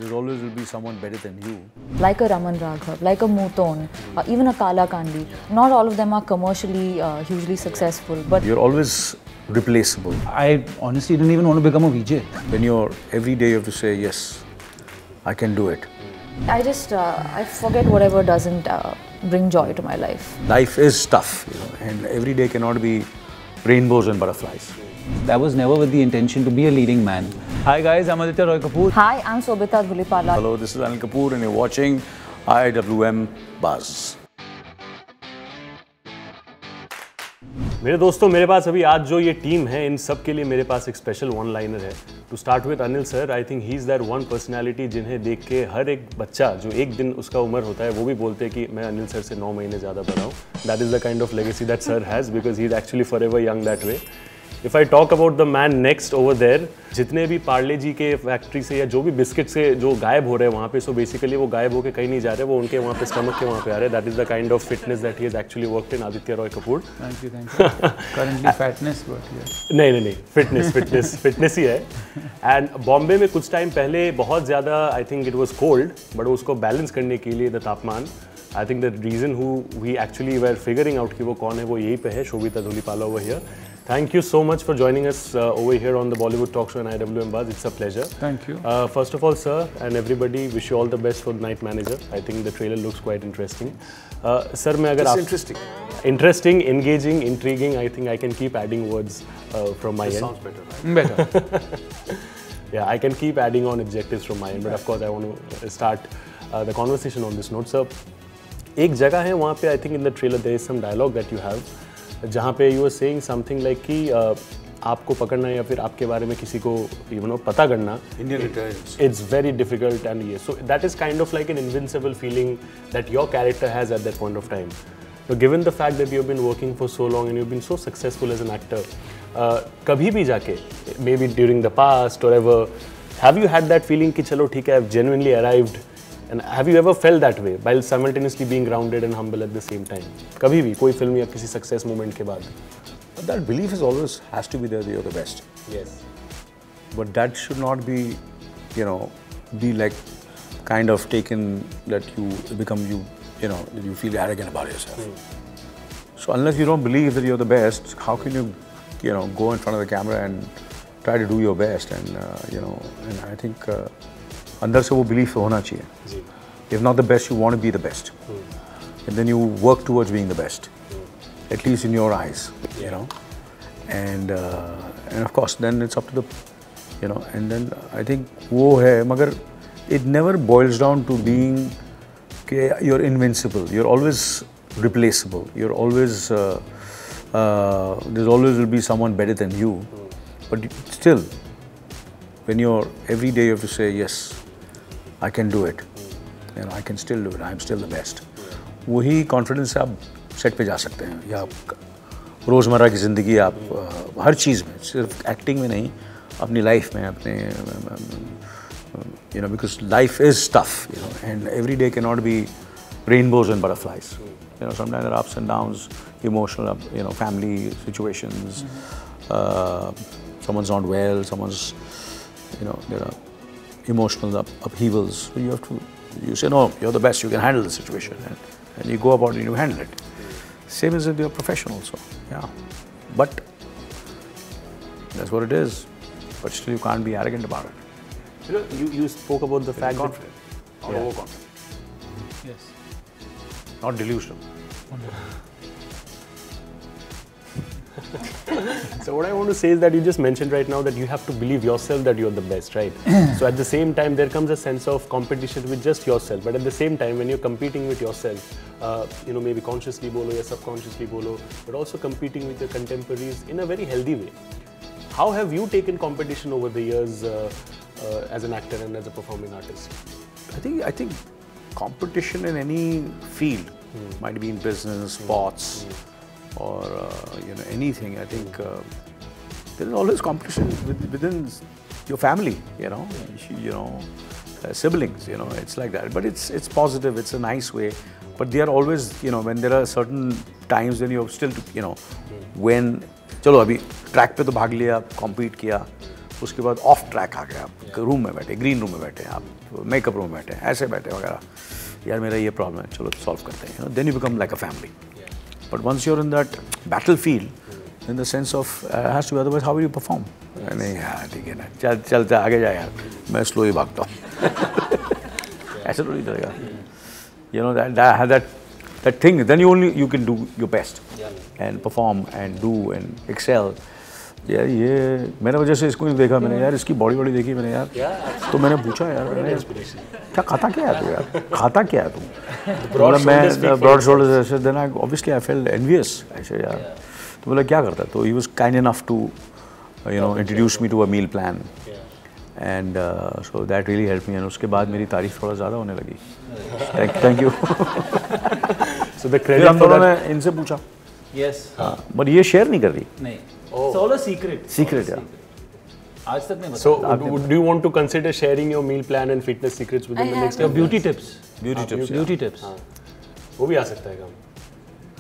There always will be someone better than you. Like a Raman Raghav, like a Muton, even a Kala Kandi. Not all of them are commercially hugely successful, but You're always replaceable. I honestly didn't even want to become a VJ. When you're every day you have to say, yes, I can do it. I just I forget whatever doesn't bring joy to my life. Life is tough, and every day cannot be rainbows and butterflies. That was never with the intention to be a leading man. Hi guys, I'm Aditya Kapur. Hi, I'm Sobhita Dhulipala. Hello, this is Anil Kapoor and you're watching IWMBuzz. मेरे दोस्तों, मेरे पास अभी आज जो ये team है, इन सब के लिए मेरे पास एक स्पेशल वन लाइनर है. To start with Anil sir, I think he is that one personality जिन्हें देख के हर एक बच्चा जो एक दिन उसका उम्र होता है वो भी बोलते हैं कि मैं अनिल सर से 9 महीने ज़्यादा बड़ा हूँ. That is the kind of legacy that sir has because he is actually forever young that way. If I talk about the man next over there, जितने भी पार्ले जी के फैक्ट्री से या जो भी बिस्किट से जो गायब हो रहे हैं वहाँ पे, सो बेसिकली वो गायब होकर कहीं नहीं जा रहे, वो उनके वहाँ पे स्टमक के वहाँ पे आ रहे हैं. That is the kind of fitness that he has actually worked in Aditya Roy Kapoor. Thank you. Currently fatness, but yeah. नहीं, फिटनेस ही है. एंड बॉम्बे में कुछ टाइम पहले बहुत ज़्यादा I think it was cold, but उसको बैलेंस करने के लिए द तापमान, I think the reason who we actually were figuring out कि वो कौन है, वो यही पे है, Sobhita Dhulipala over here. Thank you so much for joining us over here on the Bollywood Talk Show and IWMBuzz. It's a pleasure. Thank you. First of all, sir, and everybody, wish you all the best for the Night Manager. I think the trailer looks quite interesting. Sir, मैं अगर आप interesting, engaging, intriguing, I think I can keep adding words from my end. Sounds better, right? Better. Yeah, I can keep adding on adjectives from my end, but of course I want to start the conversation on this note. Sir, एक जगह है वहाँ पे, I think in the trailer there is some dialogue that you have, जहाँ पे you are saying something like कि आपको पकड़ना या फिर आपके बारे में किसी को पता करना, इट्स वेरी डिफिकल्ट एंड ये so that is kind of like an invincible feeling that your character has at that point of time. So given the fact that you've been working for so long and you've been so successful as an actor, कभी भी जाके, maybe during the past or ever, have you had that feeling कि चलो ठीक है, I've genuinely arrived? And have you ever felt that way while simultaneously being grounded and humble at the same time? कभी भी कोई film या किसी success moment के बाद? That belief is always has to be there that you're the best. Yes. But that should not be, be like kind of taken that you become that you feel arrogant about yourself. So unless you don't believe that you're the best, how can you, go in front of the camera and try to do your best? And and I think. अंदर से वो belief होना चाहिए. If not the best, you want to be the best, and then you work towards being the best, at least in your eyes, and of course then it's up to the, and then I think वो है, मगर it never boils down to being you're invincible, you're always replaceable, you're always there's always will be someone better than you, but still when you're every day you have to say yes, I can do it, I can still do it, I'm still the best. वही confidence से आप set पे जा सकते हैं, या रोज़मर्रा की ज़िंदगी आप हर चीज़ में, सिर्फ एक्टिंग में नहीं, अपनी लाइफ में, अपने because life is tough, and every day cannot be rainbows and butterflies. Sometimes there are ups and downs, emotional, family situations, someone's not well, someone's, there are emotional upheavals. So you say, no, you're the best, you can handle the situation, and you go about it and you handle it. Same as if you're professional also, yeah. But that's what it is. But still you can't be arrogant about it. You spoke about the fact confident, not overconfident. Yes. Not delusional. So what I want to say is that you just mentioned right now that you have to believe yourself that you're the best, right? So at the same time there comes a sense of competition with just yourself, but at the same time when you're competing with yourself, maybe consciously bolo ya subconsciously bolo, but also competing with your contemporaries in a very healthy way. How have you taken competition over the years as an actor and as a performing artist? I think competition in any field, might be in business, sports, or anything. I think there is always competition within your family, siblings, it's like that. But it's positive, it's a nice way. But they are always, when there are certain times when you have still, when चलो अभी track पे तो भाग लिया, compete किया, उसके बाद of track आ गया, आप रूम में बैठे, ग्रीन रूम में बैठे, आप मेकअप रूम में बैठे, ऐसे बैठे वगैरह, यार मेरा ये प्रॉब्लम है, चलो सॉल्व करते हैं, then you become like a family. But once you are in that battlefield, in the sense of has to be, otherwise how will you perform. नहीं यार ठीक है ना, चल आगे जा यार, मैं स्लो ही भागता हूँ. ऐसा तो नहीं चलेगा. You know that thing, then you can do your best and perform and do and excel. यार ये मैंने वजह से इसको देखा मैंने, यार इसकी बॉडी देखी मैंने यार, तो मैंने पूछा यार क्या खाता क्या है तू यार, खाता क्या है तू. मतलब मैं ब्रॉड शोल्डर्स ऐसे, then obviously I felt envious. ऐसे यार तो बोला क्या करता, तो he was kind enough to introduce me to a meal plan. And so that really helped me, and उसके बाद मेरी तारीफ थोड़ा ज़्यादा होने लगी. Thank you. So the credit हम दोनों ने इनसे पूछा. Yes. हाँ, but ये शेयर नहीं कर रही. नहीं. It's all a secret. Secret यार. आज तक नहीं बता. So do you want to consider sharing your meal plan and fitness secrets within the next? Your beauty tips. Beauty tips. वो भी आ सकता है काम.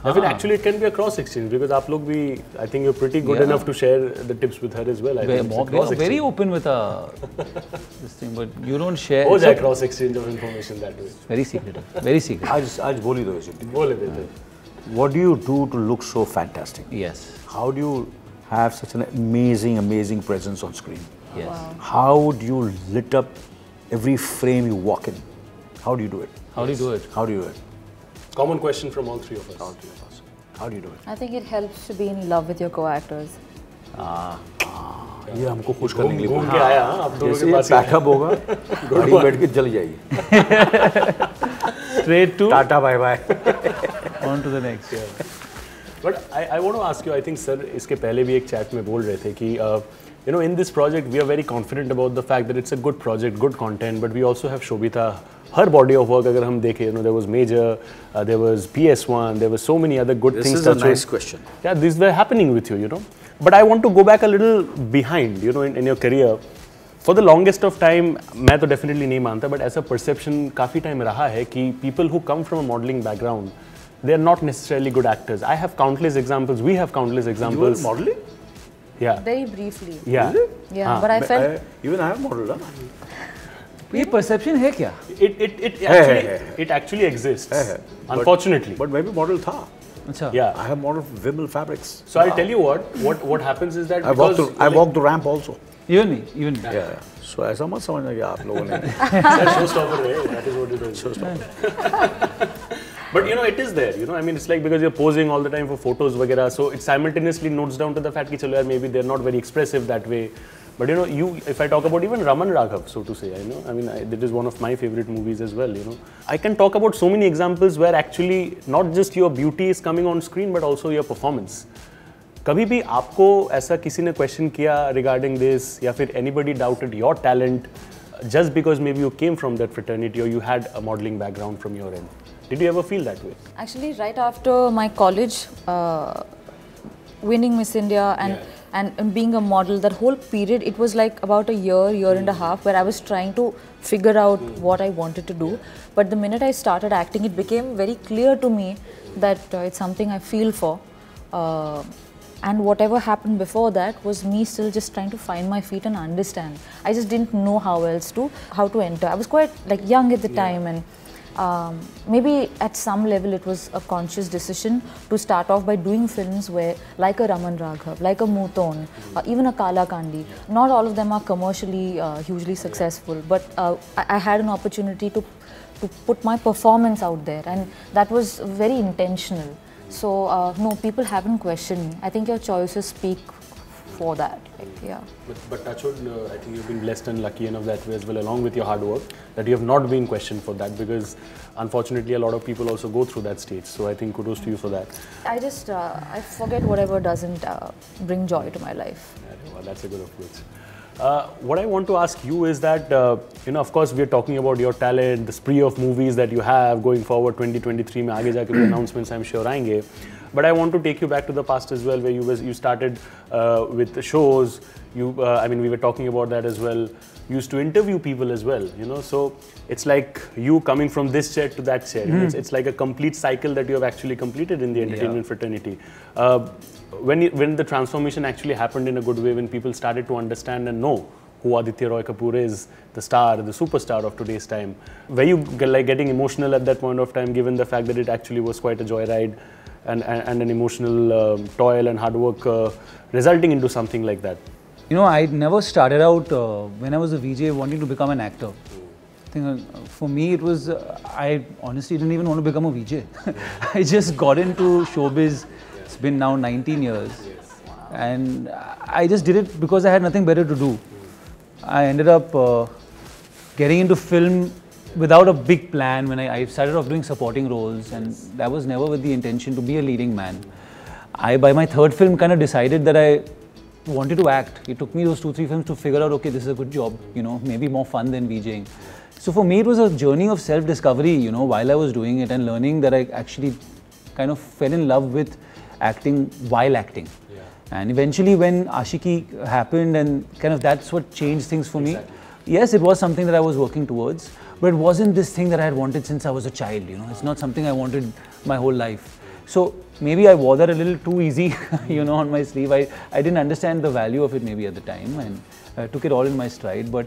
I mean, actually, it can be a cross exchange because आप लोग भी, I think you're pretty good enough to share the tips with her as well. I think We're very open with this thing, but you don't share. हो जाए cross exchange of information that way. Very secret. Very secret. आज बोली दो इसे. बोले देते. What do you do to look so fantastic? Yes. How do you have such an amazing presence on screen? Yes. Wow. How do you lit up every frame you walk in? How do you do it? How do you do it? How do you do it? Common question from all three of us. How do you do it? I think it helps to be in love with your co-actors. ये हमको खुश करने के लिए घूम के आया आप दोनों जैसे के ये पास पैकअप होगा, गाड़ी में बैठ के जल जाइए. Straight to tata bye bye. on to the next. But I want to ask you, I think sir इसके पहले भी एक chat में बोल रहे थे कि in this project we are very confident about the fact that it's a good project, good content, but we also have Sobhita. Her body of work अगर हम देखें, there was Major, there was PS1, there were so many other good things. This is a nice question. Yeah, these were happening with you, But I want to go back a little behind, in your career. For the longest of time, मैं तो definitely नहीं मानता, but ऐसा perception काफी time रहा है कि people who come from a modeling background, they are not necessarily good actors. I have countless examples. We have countless examples. You were modeling? Yeah. Very briefly. Yeah. Yeah, but I felt Even I have modeled. ये perception है क्या? It actually exists. Unfortunately. But मैं भी model था. अच्छा. Yeah. I have modeled Vimal fabrics. So I'll tell you what happens is that I walked the ramp also. Even me. Yeah. So ऐसा मत समझना कि आप लोगों ने. showstopper है. That is what it is. Showstopper. But it is there. I mean, it's like because you're posing all the time for photos, वगैरह. So it simultaneously notes down to the fact कि चलो यार maybe they're not very expressive that way. But if I talk about even Raman Raghav, so to say, I mean, that is one of my favorite movies as well, I can talk about so many examples where actually not just your beauty is coming on screen, but also your performance. कभी भी आपको ऐसा किसी ने question किया regarding this, या फिर anybody doubted your talent just because maybe you came from that fraternity or you had a modeling background from your end? Did you ever feel that way? actually right after my college, winning Miss India and being a model, that whole period, it was like about a year and a half where I was trying to figure out what I wanted to do. But the minute I started acting, it became very clear to me that it's something I feel for. And whatever happened before that was me still just trying to find my feet and understand. I just didn't know how to enter. I was quite young at the time, and maybe at some level it was a conscious decision to start off by doing films where, like a Raman Raghav, like a Muton, even a Kala Kandi, not all of them are commercially hugely successful, but I had an opportunity to put my performance out there, and that was very intentional. So no, people haven't questioned me. I think your choices speak for that. Yeah. But touchwood, I think you've been blessed and lucky enough that way as well, along with your hard work, that you have not been questioned for that, because unfortunately a lot of people also go through that stage. So I think kudos to you for that. I just I forget whatever doesn't bring joy to my life. Yeah, well, that's a good approach. What I want to ask you is that, of course, we are talking about your talent, the spree of movies that you have going forward. 2023 में आगे जाके भी announcements I'm sure आएंगे. But I want to take you back to the past as well, where you started with the shows. I mean, we were talking about that as well. You used to interview people as well, you know. So it's like you coming from this chair to that chair. It's like a complete cycle that you have actually completed in the entertainment fraternity. When the transformation actually happened in a good way, when people started to understand and know who Aditya Roy Kapur is, the star, the superstar of today's time, were you like getting emotional at that point of time, given the fact that it actually was quite a joyride and an emotional toil and hard work resulting into something like that? You know, I never started out when I was a VJ wanting to become an actor. I think for me it was, I honestly didn't even want to become a VJ. I just got into showbiz. It's been now 19 years. And I just did it because I had nothing better to do. I ended up getting into film without a big plan when I started off doing supporting roles, and that was never with the intention to be a leading man. By my third film, kind of decided that I wanted to act. It took me those 2-3 films to figure out, okay, this is a good job, you know, maybe more fun than VJing. So for me, it was a journey of self-discovery, you know, while I was doing it, and learning that I actually kind of fell in love with acting while acting. And eventually when Ashiki happened, and kind of that's what changed things for me. Yes, it was something that I was working towards, but it wasn't this thing that I had wanted since I was a child, you know. It's not something I wanted my whole life. So maybe I wore that a little too easy, you know, on my sleeve. I didn't understand the value of it maybe at the time, and I took it all in my stride. But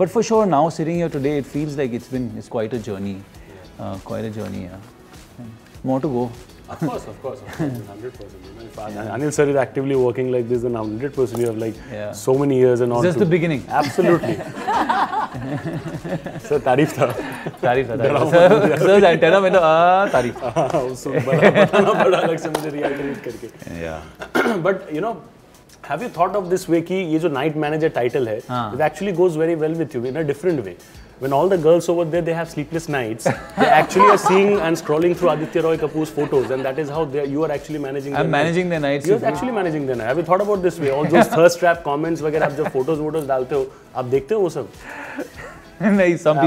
for sure now, sitting here today, it feels like it's quite a journey, yeah. More to go. Of course, 100%. If Anil sir is actively working like this, then 100% you have like so many years and on. Just the beginning. Absolutely. Sir, तारीफ था. Sir, antenna में तो तारीफ. उसको बड़ा अलग से मुझे reiterate करके. Yeah. But you know, have you thought of this way कि ये जो night manager title है, it actually goes very well with you in a different way. When all the girls over there, they have sleepless nights, they actually are seeing and scrolling through Aditya Roy Kapur's photos, and that is how you are actually managing their nights. I'm managing their nights. You're actually managing their nights. Have you thought about this way? All those thirst trap comments वगैरह आप जब photos डालते हो, आप देखते हो वो सब? नहीं, some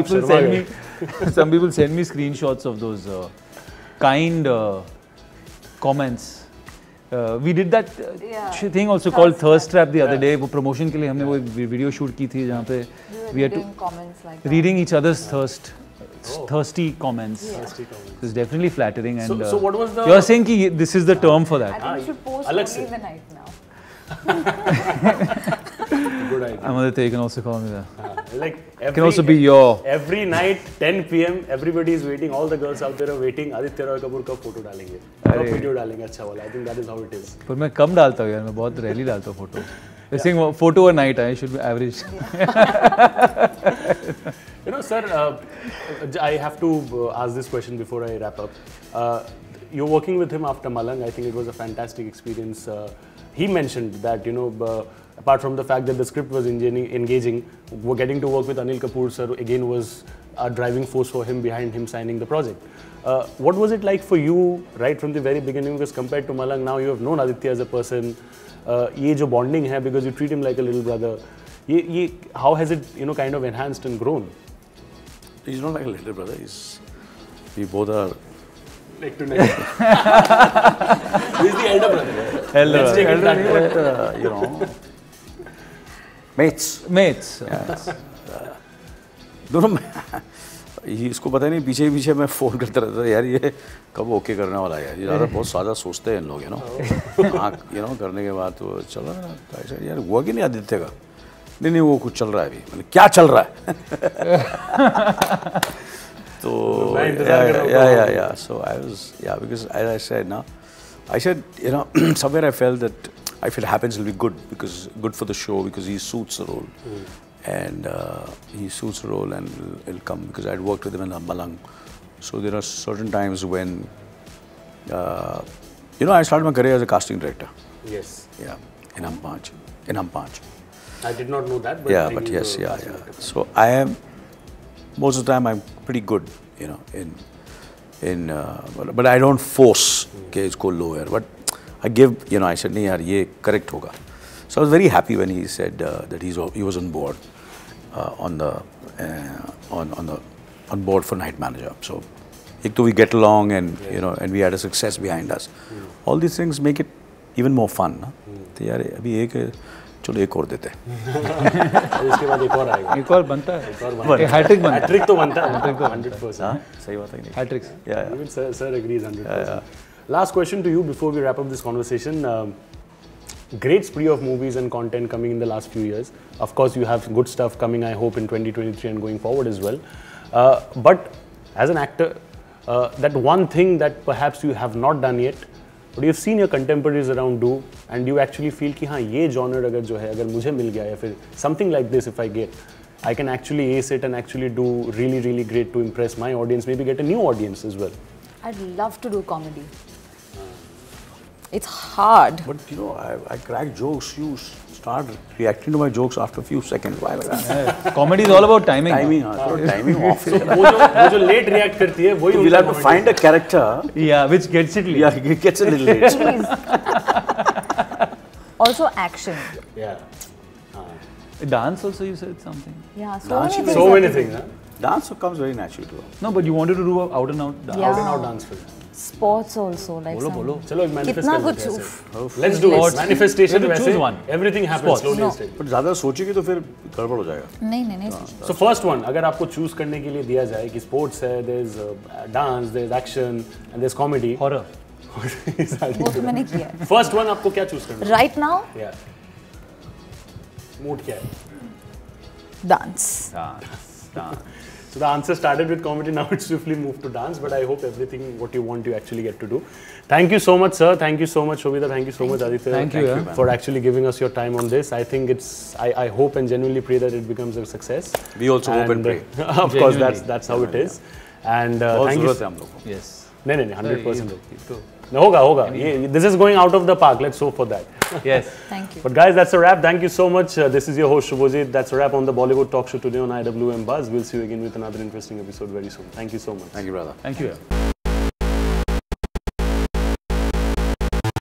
people send me screenshots of those kind comments. We did that thing also called thirst trap the other day. वो promotion के लिए हमने वो video shoot की थी जहाँ पे we had to reading each other's thirsty comments. It's definitely flattering. And so what was the? You're saying कि this is the term for that. I think you should post only in the night now. Good idea. Aditya, you can also call me that. Like it can also be your. Every night 10 PM, everybody is waiting. All the girls out there are waiting. Aditya Roy Kapur का photo डालेंगे, का video डालेंगे अच्छा वाला. I think that is how it is. पर मैं कम डालता हूँ यार, मैं बहुत rarely डालता हूँ photo. They're saying photo a night, I should be average. You know, sir, I have to ask this question before I wrap up. You're working with him after Malang. I think it was a fantastic experience. He mentioned that, you know, apart from the fact that the script was engaging, getting to work with Anil Kapoor sir again was a driving force for him behind him signing the project. What was it like for you right from the very beginning? Because compared to Malang, now you have known Aditya as a person. ये जो bonding है, because you treat him like a little brother. How has it, you know, kind of enhanced and grown? He's not like a little brother. We both are neck to neck. He's the elder brother. Let's take it that way. But, you know, mates. दोनों इसको पता नहीं पीछे मैं phone करता रहता था यार ये कब ओके करने वाला है यार ये ज़्यादा बहुत सादा सोचते हैं इन लोग you know करने के बाद तो चल रहा है ना यार हुआ कि नहीं आदित्य का नहीं वो कुछ चल रहा है अभी मतलब क्या चल रहा है तो so I was because as I said you know somewhere I felt that if it happens it'll be good for the show because he suits the role. And he suits the role and it'll come because I'd worked with him in Malang. So there are certain times when, you know, I started my career as a casting director. Yes. Yeah, in Ampanch. I did not know that. But yeah, but yes, yeah. So I am, most of the time I'm pretty good, you know, but I don't force, okay, it's go lower. But I give, you know, I said, nahi yaar, ye correct hoga. So I was very happy when he said that he was on board on board for night manager. So एक तो we get along and you know and we had a success behind us. All these things make it even more fun. ना? तो यार अभी एक चलो एक और देते हैं. इसके बाद एक और आएगा. एक और बनता है. हैट्रिक बनता है. हैट्रिक तो बनता है. 100%. हाँ सही बात है. Hat-tricks. Yeah. Even sir agrees 100%. Last question to you before we wrap up this conversation. Great spree of movies and content coming in the last few years. Of course, you have good stuff coming, I hope, in 2023 and going forward as well. But as an actor, that one thing that perhaps you have not done yet, but you've seen your contemporaries around do, and you actually feel कि हाँ ये genre अगर जो है अगर मुझे मिल गया या फिर something like this if I get, I can actually ace it and actually do really really great to impress my audience, maybe get a new audience as well. I'd love to do comedy. It's hard. But you know, I crack jokes. You start reacting to my jokes after a few seconds. Why like that? Comedy is all about timing. Timing, हाँ. Timing off. So वो जो late react करती है वही. We'll have to find a character. Yeah, which gets it late. Yeah, it gets a little late. Also action. Yeah. Dance also you said something. Yeah, So many things. Huh? Dance comes very naturally to us. No, but you wanted to do out and out dance. Yeah. Out and out dance film. Sports also like. बोलो. चलो एक manifest कितना कर लेते कुछ. हैं. Let's do it. Manifestation We have to वैसे. choose one. Everything happens slowly and steadily. But ज़्यादा सोचेगी तो फिर गड़बड़ हो जाएगा. नहीं. So first one, अगर आपको choose करने के लिए दिया जाए कि sports है, there's dance, there's action, and there's comedy. Horror. वो तो मैंने किया. First one आपको क्या choose करना है? Right now, Yeah. Mood क्या है? dance. Dance. So the answer started with comedy, now it swiftly moved to dance, but I hope everything what you want you actually get to do. Thank you so much, sir. Thank you so much, Sobhita. Thank you so much, Aditya. Thank you, for actually giving us your time on this. I think it's, I hope and genuinely pray that it becomes a success. We also hope and pray. Of course, that's how it is. And thank you. Yes. नहीं 100%. होगा. This is going out of the park. Let's hope for that. Yes. Thank you. But guys, that's a wrap. Thank you so much. This is your host Shubhajit. That's a wrap on the Bollywood Talk Show today on IWMBuzz. We'll see you again with another interesting episode very soon. Thank you so much. Thank you, brother. Thank you.